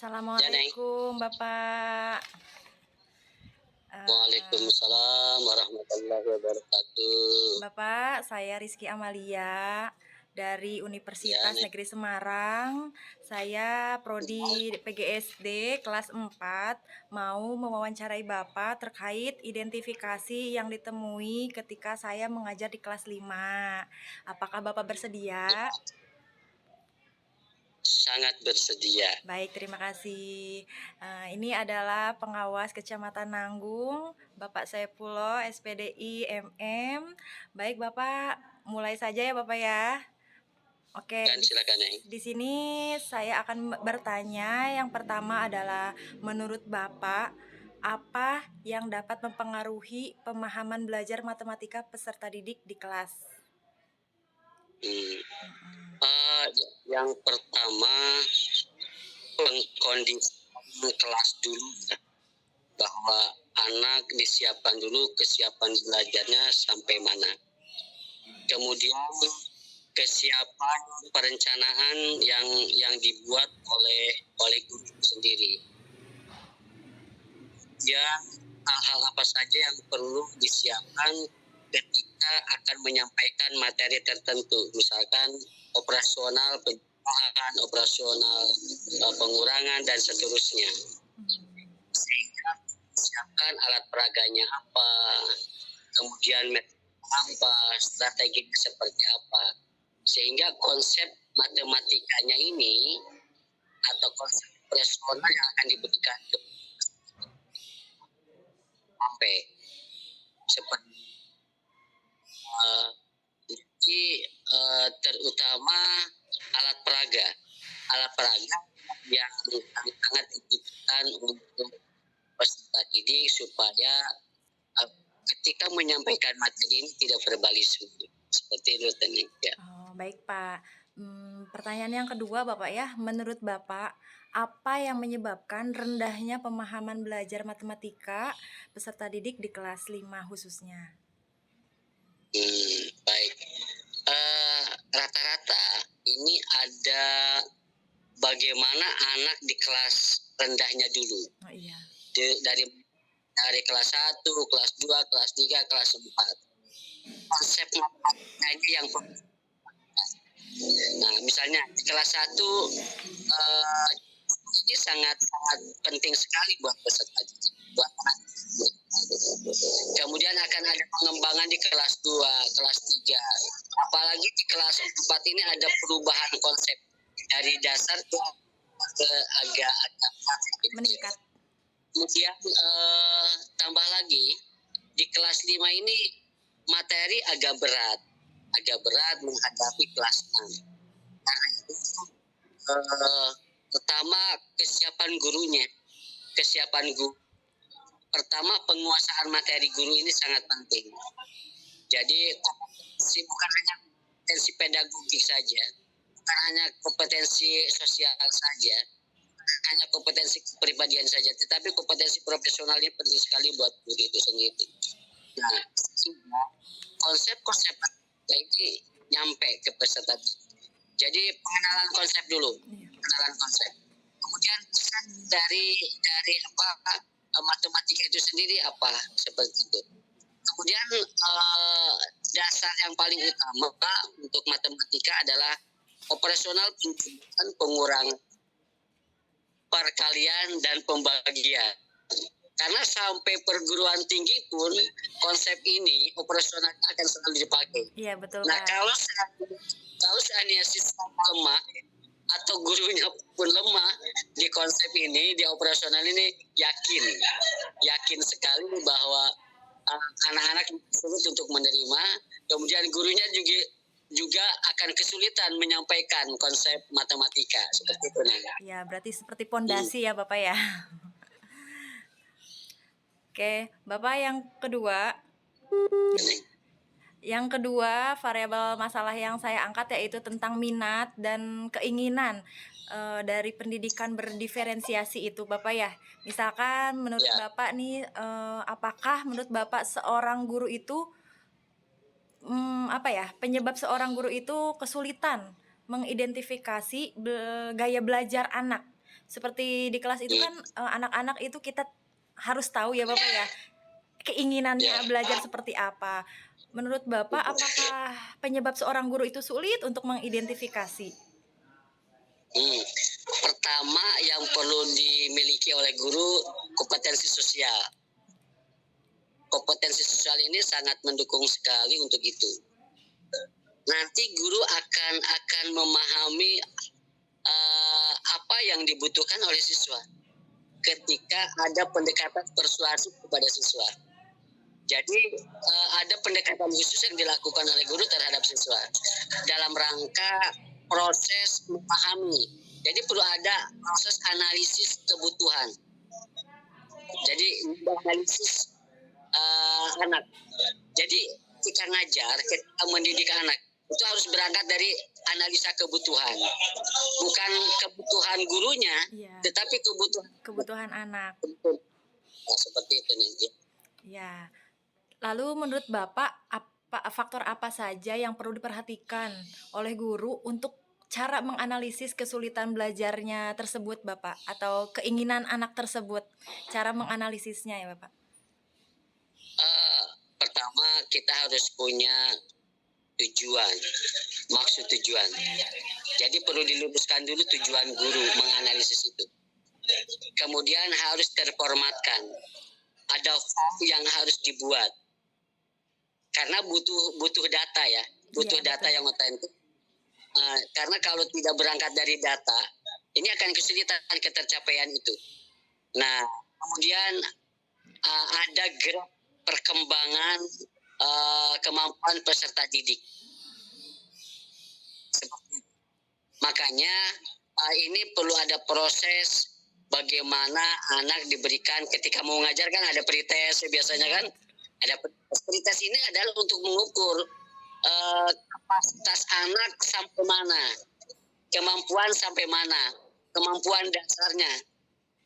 Ya, Neng. Assalamualaikum Bapak. Eh, Waalaikumsalam warahmatullahi wabarakatuh. Bapak, saya Rizky Amalia dari Ya, Universitas Neng. Negeri Semarang. Saya prodi PGSD kelas 4 mau mewawancarai Bapak terkait identifikasi yang ditemui ketika saya mengajar di kelas 5. Apakah Bapak bersedia? Sangat bersedia. Baik, terima kasih. Ini adalah pengawas Kecamatan Nanggung, Bapak Saifullah, SPDI MM. Baik, Bapak, mulai saja ya, Bapak ya. Oke, Dan silakan, Neng. di sini saya akan bertanya. Yang pertama adalah, menurut Bapak, apa yang dapat mempengaruhi pemahaman belajar matematika peserta didik di kelas? Hmm. Yang pertama, kondisi kelas dulu, ya. Bahwa anak disiapkan dulu kesiapan belajarnya sampai mana. Kemudian kesiapan perencanaan yang dibuat oleh guru sendiri. Ya, hal-hal apa saja yang perlu disiapkan ketika akan menyampaikan materi tertentu, misalkan operasional penjualan, operasional pengurangan dan seterusnya. Sehingga siapkan alat peraganya apa, kemudian metode apa, strateginya seperti apa, sehingga konsep matematikanya ini atau konsep operasional yang akan diberikan sampai seperti terutama alat peraga yang sangat dibutuhkan untuk peserta didik supaya ketika menyampaikan materi ini tidak verbalisme seperti itu tadi ya. Baik Pak. Pertanyaan yang kedua Bapak ya, menurut Bapak apa yang menyebabkan rendahnya pemahaman belajar matematika peserta didik di kelas 5 khususnya? Baik. Rata-rata ini ada bagaimana anak di kelas rendahnya dulu. Oh iya. Dari kelas 1, kelas 2, kelas 3, kelas 4. Konsep matematika ini yang nah, misalnya di kelas 1 ini sangat penting sekali buat peserta didik, buat anak. Kemudian akan ada pengembangan di kelas 2, kelas 3. Apalagi di kelas 4 ini ada perubahan konsep dari dasar ke agak Meningkat. Kemudian tambah lagi di kelas 5 ini materi agak berat menghadapi kelas 6. Karena itu pertama kesiapan gurunya. Pertama penguasaan materi guru ini sangat penting. Jadi kompetensi bukan hanya kompetensi pedagogik saja, bukan hanya kompetensi sosial saja, bukan hanya kompetensi kepribadian saja, tetapi kompetensi profesional ini penting sekali buat guru itu sendiri. Nah, konsep-konsep ini nyampe ke peserta. Jadi pengenalan konsep dulu, pengenalan konsep. Kemudian pesan dari matematika itu sendiri apa seperti itu. Kemudian dasar yang paling utama untuk matematika adalah operasional penjualan, pengurangan, perkalian dan pembagian. Karena sampai perguruan tinggi pun konsep ini operasional akan selalu dipakai. Iya betul. Nah, kalau seandainya siswa lemah atau gurunya pun lemah di konsep ini, di operasional ini, yakin sekali bahwa anak-anak sulit untuk menerima. Kemudian gurunya juga akan kesulitan menyampaikan konsep matematika seperti itu. Ya, berarti seperti pondasi ya Bapak ya. Oke, Bapak yang kedua. Yang kedua, variabel masalah yang saya angkat yaitu tentang minat dan keinginan dari pendidikan berdiferensiasi itu Bapak ya. Misalkan menurut Bapak nih, apakah menurut Bapak seorang guru itu penyebab seorang guru itu kesulitan mengidentifikasi gaya belajar anak seperti di kelas itu Hmm, kan, anak-anak itu kita harus tahu ya Bapak ya, keinginannya ya. belajar seperti apa. Menurut Bapak, apakah penyebab seorang guru itu sulit untuk mengidentifikasi? Hmm. Pertama yang perlu dimiliki oleh guru kompetensi sosial. Kompetensi sosial ini sangat mendukung sekali untuk itu. Nanti guru akan memahami apa yang dibutuhkan oleh siswa ketika ada pendekatan persuasif kepada siswa. Jadi ada pendekatan khusus yang dilakukan oleh guru terhadap siswa dalam rangka proses memahami. Jadi perlu ada proses analisis kebutuhan. Jadi analisis anak. Jadi ketika ngajar, ketika mendidik anak itu harus berangkat dari analisa kebutuhan, bukan kebutuhan gurunya, Iya, tetapi kebutuhan. kebutuhan anak. Nah, seperti itu nih. Ya. Lalu menurut Bapak, faktor apa saja yang perlu diperhatikan oleh guru untuk cara menganalisis kesulitan belajarnya tersebut, Bapak? Atau keinginan anak tersebut, cara menganalisisnya ya, Bapak? Eh, Pertama kita harus punya tujuan, maksud tujuan. Jadi perlu diluruskan dulu tujuan guru menganalisis itu. Kemudian harus terformatkan. Ada form yang harus dibuat. Karena butuh data ya, butuh Iya, data betul. yang otentik. Karena kalau tidak berangkat dari data, ini akan kesulitan ketercapaian itu. Nah, kemudian ada graf perkembangan kemampuan peserta didik. Makanya ini perlu ada proses bagaimana anak diberikan ketika mau ngajar kan ada pretest biasanya kan. Ada pretest ini adalah untuk mengukur kapasitas anak sampai mana, kemampuan sampai mana, kemampuan dasarnya.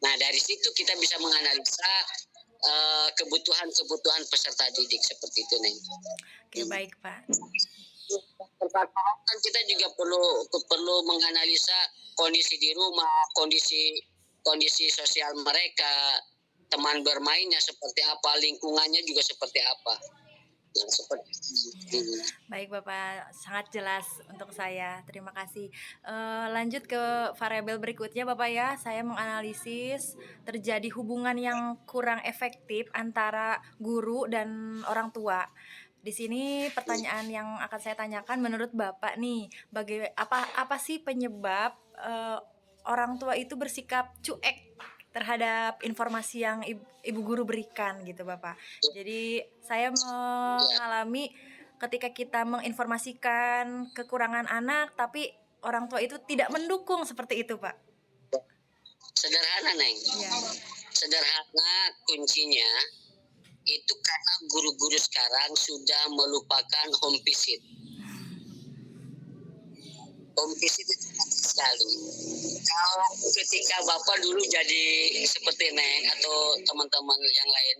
Nah dari situ kita bisa menganalisa kebutuhan peserta didik seperti itu nih. Oke, baik, Pak. Kan kita juga perlu menganalisa kondisi di rumah, kondisi sosial mereka, teman bermainnya seperti apa, lingkungannya juga seperti apa. Nah, seperti itu. Baik, Bapak, sangat jelas untuk saya. Terima kasih. Lanjut ke variabel berikutnya, Bapak ya. Saya menganalisis terjadi hubungan yang kurang efektif antara guru dan orang tua. Di sini pertanyaan yang akan saya tanyakan menurut Bapak nih, apa sih penyebab orang tua itu bersikap cuek terhadap informasi yang ibu guru berikan gitu, Bapak. Jadi saya mengalami ketika kita menginformasikan kekurangan anak, tapi orang tua itu tidak mendukung seperti itu, Pak. Sederhana, Neng. Iya, Sederhana kuncinya itu karena guru-guru sekarang sudah melupakan home visit. Home visit itu penting sekali. Kalau ketika Bapak dulu jadi seperti Neng atau teman-teman yang lain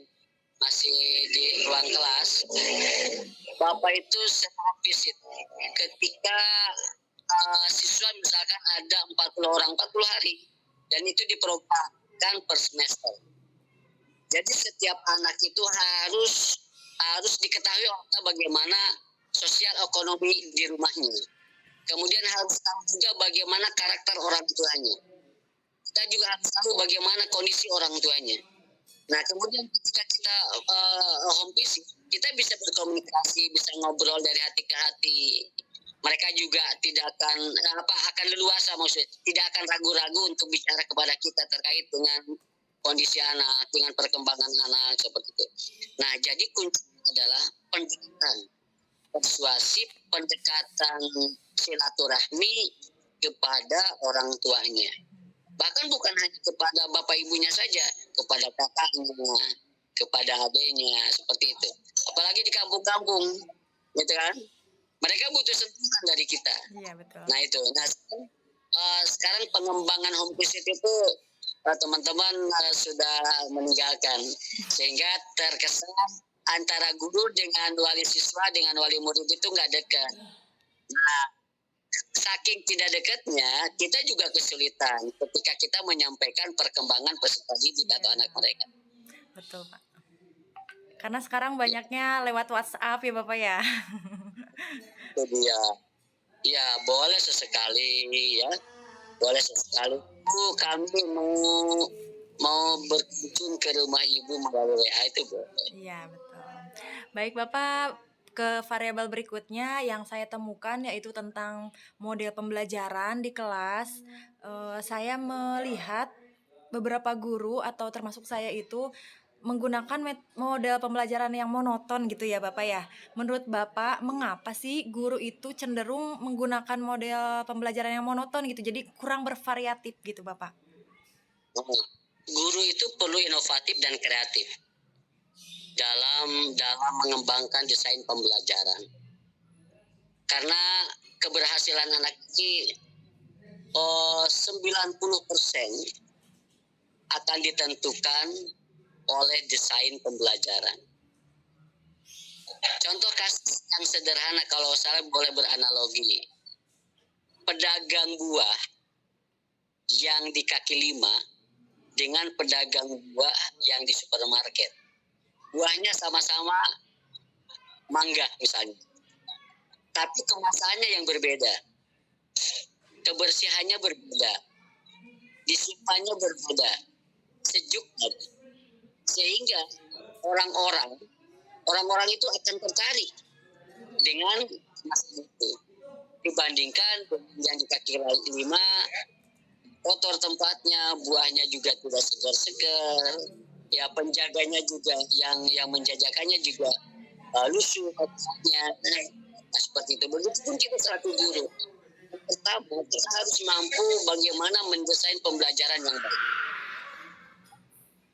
masih di ruang kelas, Bapak itu sering home visit. Ketika siswa misalkan ada 40 orang, 40 hari, dan itu diprogramkan per semester. Jadi setiap anak itu harus diketahui bagaimana sosial ekonomi di rumahnya. Kemudian harus tahu juga bagaimana karakter orang tuanya. Kita juga harus tahu bagaimana kondisi orang tuanya. Nah, kemudian ketika kita home visit, kita bisa berkomunikasi, bisa ngobrol dari hati ke hati. Mereka juga tidak akan leluasa, maksudnya tidak akan ragu-ragu untuk bicara kepada kita terkait dengan kondisi anak, dengan perkembangan anak seperti itu. Nah, jadi kunci adalah pendekatan persuasif, pendekatan silaturahmi kepada orang tuanya. Bahkan bukan hanya kepada bapak ibunya saja, kepada kakaknya, kepada adiknya, seperti itu. Apalagi di kampung-kampung, gitu kan? Mereka butuh sentuhan dari kita. iya betul. Nah itu. Nah sekarang pengembangan home visit itu teman-teman sudah meninggalkan, sehingga terkesan antara guru dengan wali siswa dengan wali murid itu nggak dekat. Nah, saking tidak dekatnya, kita juga kesulitan ketika kita menyampaikan perkembangan peserta didik atau anak mereka. Betul, Pak. Karena sekarang banyaknya lewat WhatsApp ya, Bapak ya. Itu dia. Ya, boleh sesekali ya. Boleh sesekali. Kami mau berkunjung ke rumah ibu melalui WA itu boleh. Iya, betul. Baik, Bapak, ke variabel berikutnya yang saya temukan yaitu tentang model pembelajaran di kelas. Saya melihat beberapa guru atau termasuk saya itu menggunakan model pembelajaran yang monoton gitu ya, Bapak ya. Menurut Bapak, mengapa sih guru itu cenderung menggunakan model pembelajaran yang monoton gitu? Jadi kurang bervariatif gitu, Bapak. Guru itu perlu inovatif dan kreatif dalam mengembangkan desain pembelajaran. Karena keberhasilan anak ini 90% akan ditentukan oleh desain pembelajaran. Contoh kasus yang sederhana kalau saya boleh beranalogi. Pedagang buah yang di kaki lima dengan pedagang buah yang di supermarket. Buahnya sama-sama mangga misalnya. Tapi kemasannya yang berbeda. Kebersihannya berbeda. Disimpannya berbeda. Sejuk. Sehingga orang-orang itu akan tertarik dengan kemasan itu. Dibandingkan yang di kaki lima, kotor tempatnya, buahnya juga tidak segar-segar, ya penjaganya juga yang menjajakannya juga lusuh tempatnya. Nah, seperti itu. Begitupun kita selaku guru. Pertama, kita harus mampu bagaimana mendesain pembelajaran yang baik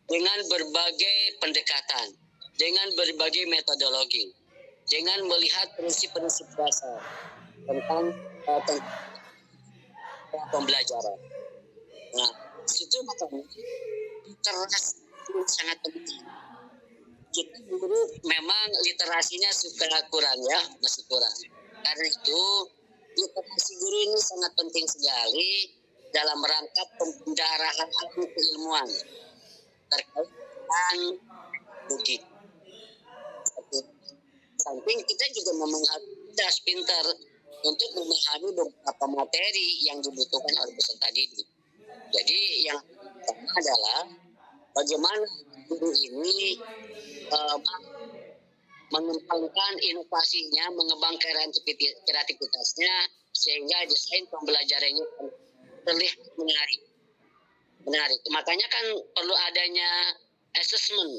dengan berbagai pendekatan, dengan berbagai metodologi, dengan melihat prinsip-prinsip dasar tentang pembelajaran. Nah, situ makanya literasi sangat penting. Kita guru memang literasinya suka kurang ya, masih kurang. Karena itu literasi guru ini sangat penting sekali dalam rangka pendarahan keilmuan terkait dengan logik. Samping kita juga harus pintar untuk memahami beberapa materi yang dibutuhkan oleh peserta didik. Jadi yang pertama adalah bagaimana guru ini mengembangkan inovasinya, mengembangkan kreativitasnya sehingga desain pembelajarannya terlihat menarik. Makanya kan perlu adanya assessment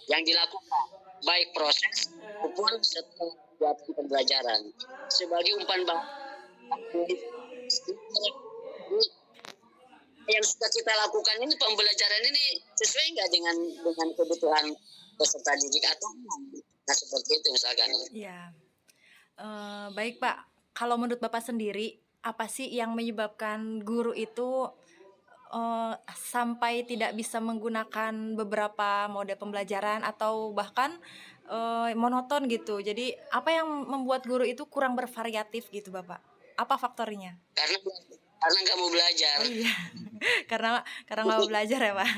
yang dilakukan baik proses maupun setelah pembelajaran. Sebagai umpan balik yang sudah kita lakukan ini, pembelajaran ini sesuai nggak dengan kebutuhan peserta didik atau nah seperti itu misalkan. Iya. Baik, Pak. Kalau menurut Bapak sendiri, apa sih yang menyebabkan guru itu sampai tidak bisa menggunakan beberapa mode pembelajaran atau bahkan monoton gitu? Jadi apa yang membuat guru itu kurang bervariatif gitu, Bapak? Apa faktornya? Karena nggak mau belajar. Oh iya, karena nggak mau belajar ya, Pak.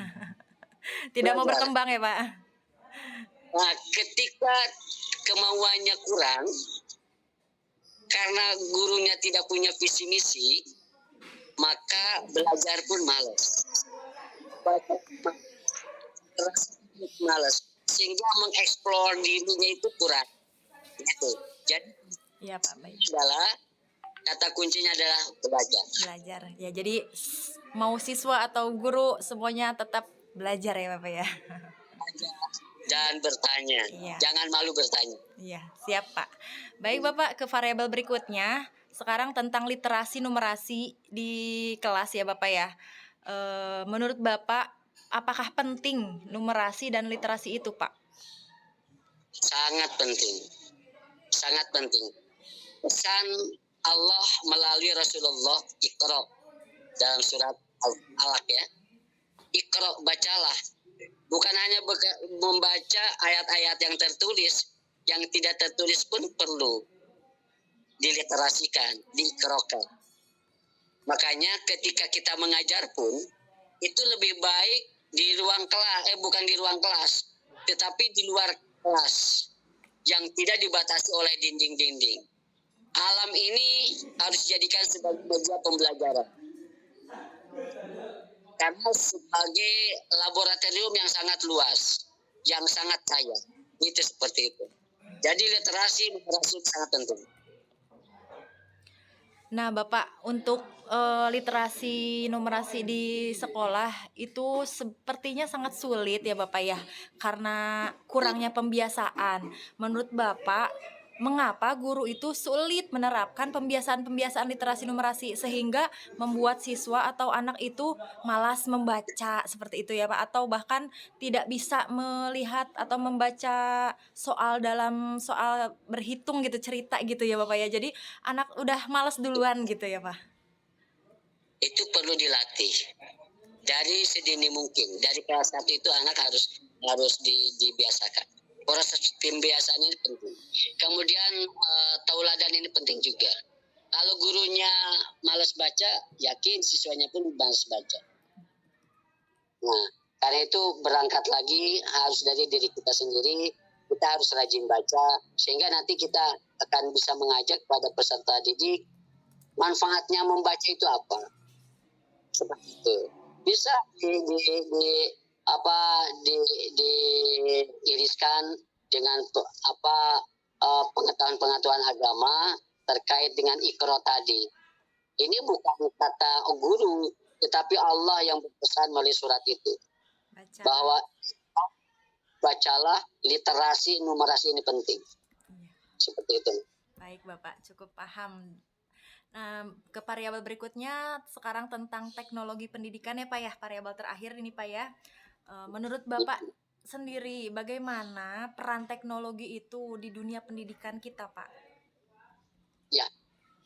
Tidak mau berkembang ya, Pak. Nah, ketika kemauannya kurang, karena gurunya tidak punya visi misi, maka belajar pun malas. Malas, sehingga mengeksplor dirinya itu kurang. Gitu. Jadi, ya, Pak, baik. Kata kuncinya adalah belajar. Belajar. Ya, jadi mau siswa atau guru semuanya tetap belajar ya, Bapak ya. Dan bertanya. Iya. Jangan malu bertanya. Iya, siap, Pak. Baik, Bapak, ke variabel berikutnya. Sekarang tentang literasi numerasi di kelas ya, Bapak ya. Menurut Bapak, apakah penting numerasi dan literasi itu, Pak? Sangat penting. Sangat penting. Pesan Allah melalui Rasulullah, Iqra, dalam surat Al-Alaq ya. Iqra, bacalah. Bukan hanya membaca ayat-ayat yang tertulis, yang tidak tertulis pun perlu diliterasikan, diiqrakan. Makanya ketika kita mengajar pun itu lebih baik di ruang kelas, bukan di ruang kelas, tetapi di luar kelas yang tidak dibatasi oleh dinding-dinding. Alam ini harus dijadikan sebagai media pembelajaran. Karena sebagai laboratorium yang sangat luas, yang sangat kaya. Itu seperti itu. Jadi literasi sangat penting. Nah, Bapak, untuk literasi numerasi di sekolah itu sepertinya sangat sulit ya, Bapak ya, karena kurangnya pembiasaan. Menurut Bapak, mengapa guru itu sulit menerapkan pembiasaan-pembiasaan literasi numerasi sehingga membuat siswa atau anak itu malas membaca seperti itu ya, Pak, atau bahkan tidak bisa melihat atau membaca soal berhitung gitu, cerita gitu ya, Bapak ya. Jadi anak udah males duluan gitu ya, Pak? Itu perlu dilatih dari sedini mungkin. Dari kelas 1 itu anak harus dibiasakan. Proses pembiasaan ini penting. Kemudian tauladan ini penting juga. Kalau gurunya malas baca, yakin siswanya pun malas baca. Nah, karena itu berangkat lagi harus dari diri kita sendiri. Kita harus rajin baca sehingga nanti kita akan bisa mengajak pada peserta didik manfaatnya membaca itu apa. Seperti itu. Bisa diiriskan dengan pengetahuan-pengetahuan agama terkait dengan Iqra tadi. Ini bukan kata guru, tetapi Allah yang berpesan melalui surat itu. Bahwa bacalah, literasi numerasi ini penting. Seperti itu. Baik, Bapak, cukup paham. Nah, ke variabel berikutnya sekarang tentang teknologi pendidikan ya, Pak ya. Variabel terakhir ini, Pak ya. Menurut Bapak sendiri, bagaimana peran teknologi itu di dunia pendidikan kita, Pak? Ya,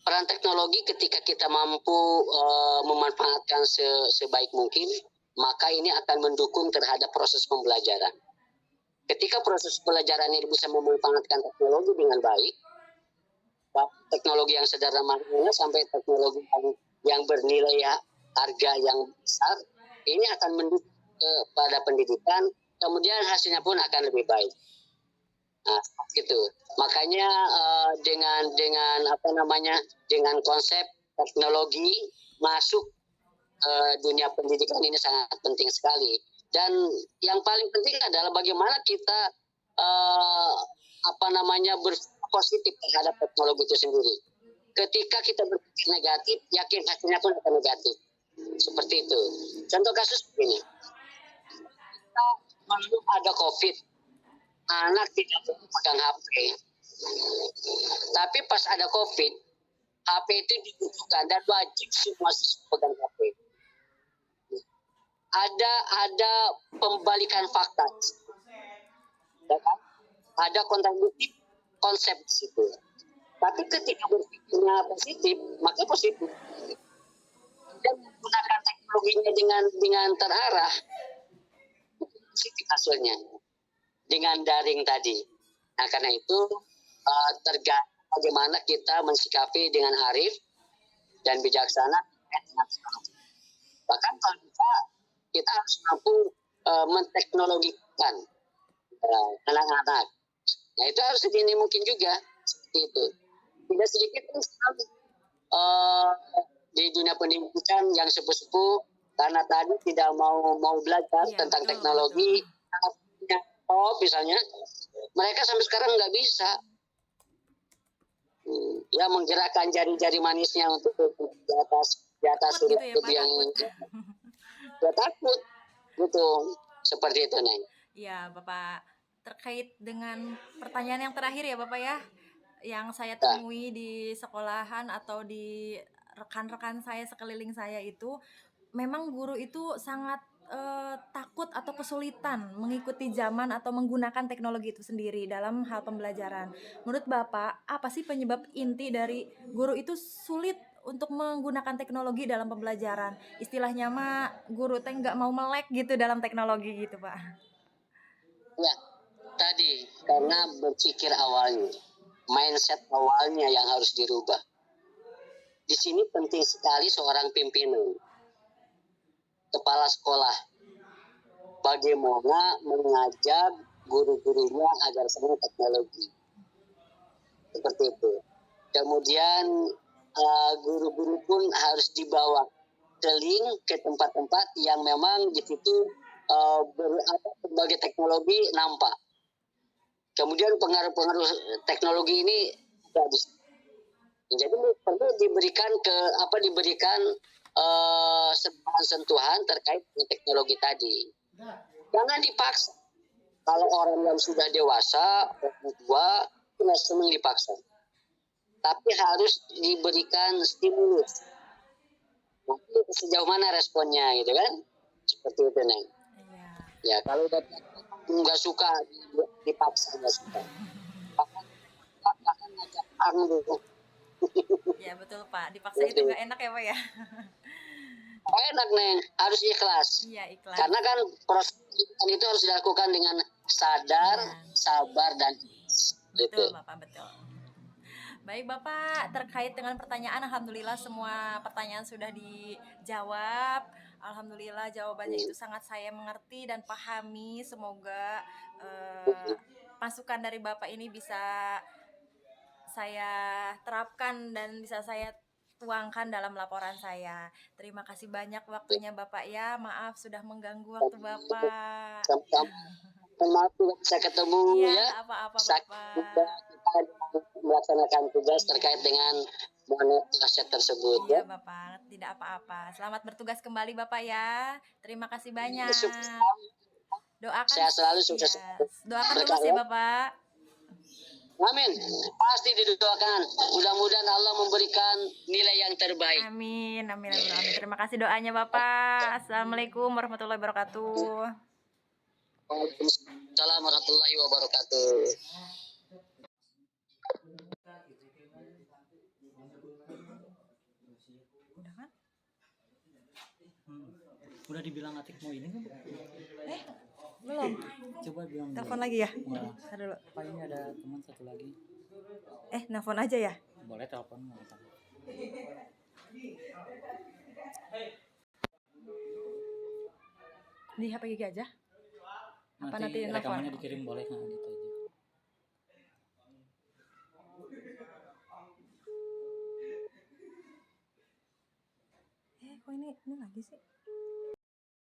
peran teknologi ketika kita mampu memanfaatkan sebaik mungkin, maka ini akan mendukung terhadap proses pembelajaran. Ketika proses pembelajaran ini bisa memanfaatkan teknologi dengan baik, teknologi yang sederhana sampai teknologi yang bernilai harga yang besar, ini akan mendukung pada pendidikan, kemudian hasilnya pun akan lebih baik. Nah, gitu. Makanya dengan konsep teknologi masuk dunia pendidikan ini sangat penting sekali. Dan yang paling penting adalah bagaimana kita berpositif terhadap teknologi itu sendiri. Ketika kita berpikir negatif, yakin hasilnya pun akan negatif. Seperti itu. Contoh kasus begini. Belum ada COVID, anak tidak boleh pegang HP. Tapi pas ada COVID, HP itu dibutuhkan dan wajib semua siswa pegang HP. Ada pembalikan fakta, ada kontradiktif konsep di situ. Tapi ketika berpikirnya positif, maka positif. Dan menggunakan teknologinya dengan terarah, positif hasilnya. Dengan daring tadi. Nah, karena itu tergantung bagaimana kita mensikapi dengan arif dan bijaksana. Bahkan kalau kita harus mampu menteknologikan anak-anak. Nah, itu harus sedini mungkin juga seperti itu. Tidak sedikit pun di dunia pendidikan yang sepuh-sepuh karena tadi tidak mau belajar tentang teknologi, misalnya mereka sampai sekarang nggak bisa menggerakkan jari-jari manisnya untuk di atas gitu ya, Pak, yang dia takut gitu, seperti itu, Neng. Ya, Bapak, terkait dengan pertanyaan yang terakhir ya, Bapak ya, yang saya temui di sekolahan atau di rekan-rekan saya sekeliling saya itu, memang guru itu sangat takut atau kesulitan mengikuti zaman atau menggunakan teknologi itu sendiri dalam hal pembelajaran. Menurut Bapak, apa sih penyebab inti dari guru itu sulit untuk menggunakan teknologi dalam pembelajaran? Istilahnya mah guru teh nggak mau melek gitu dalam teknologi gitu, Pak. Ya, tadi karena berpikir awalnya, mindset awalnya yang harus dirubah. di sini penting sekali seorang pimpinan, kepala sekolah, bagaimana mengajak guru-gurunya agar senang teknologi. Seperti itu. Kemudian guru-guru pun harus dibawa keliling ke tempat-tempat yang memang di situ berbagai teknologi nampak. Kemudian pengaruh-pengaruh teknologi ini jadi perlu diberikan sentuhan terkait dengan teknologi tadi. Jangan dipaksa. Kalau orang yang sudah dewasa, orang tua, itu senang dipaksa. Tapi harus diberikan stimulus. Nanti sejauh mana responnya, gitu kan? Seperti itu, Neng. Ya, kalau nggak suka, dipaksa nggak suka. Bahkan ngajak dulu. Ya betul Pak, dipaksa itu nggak enak ya Pak ya. Enak, Neng, harus ikhlas. Iya, ikhlas. Karena kan proses itu harus dilakukan dengan sadar, sabar, dan betul gitu. Bapak, betul. Baik Bapak, terkait dengan pertanyaan, alhamdulillah semua pertanyaan sudah dijawab. Alhamdulillah jawabannya itu sangat saya mengerti dan pahami. Semoga masukan dari Bapak ini bisa saya terapkan dan bisa saya tuangkan dalam laporan saya. Terima kasih banyak waktunya Bapak ya. Maaf sudah mengganggu waktu Bapak. Maaf tidak bisa ketemu ya. Apa-apa Bapak. Kita melaksanakan tugas terkait dengan aset tersebut. Iya Bapak, tidak apa-apa. Selamat bertugas kembali Bapak ya. Terima kasih banyak. Doakan saya selalu sukses. Doakan terus ya Bapak. Amin. Pasti didoakan. Mudah-mudahan Allah memberikan nilai yang terbaik. Amin. Terima kasih doanya Bapak. Assalamualaikum warahmatullahi wabarakatuh. Waalaikumsalam warahmatullahi wabarakatuh. Udah kan? Udah dibilang Atik mau ini kan? Belum. Coba bilang. Telepon lagi ya? Nah, dulu. Pak ini ada teman satu lagi. Nelfon aja ya? Boleh telepon nggak? Di HP Gigi aja? Apa nanti rekamannya dikirim boleh nggak gitu aja? Kok ini lagi sih?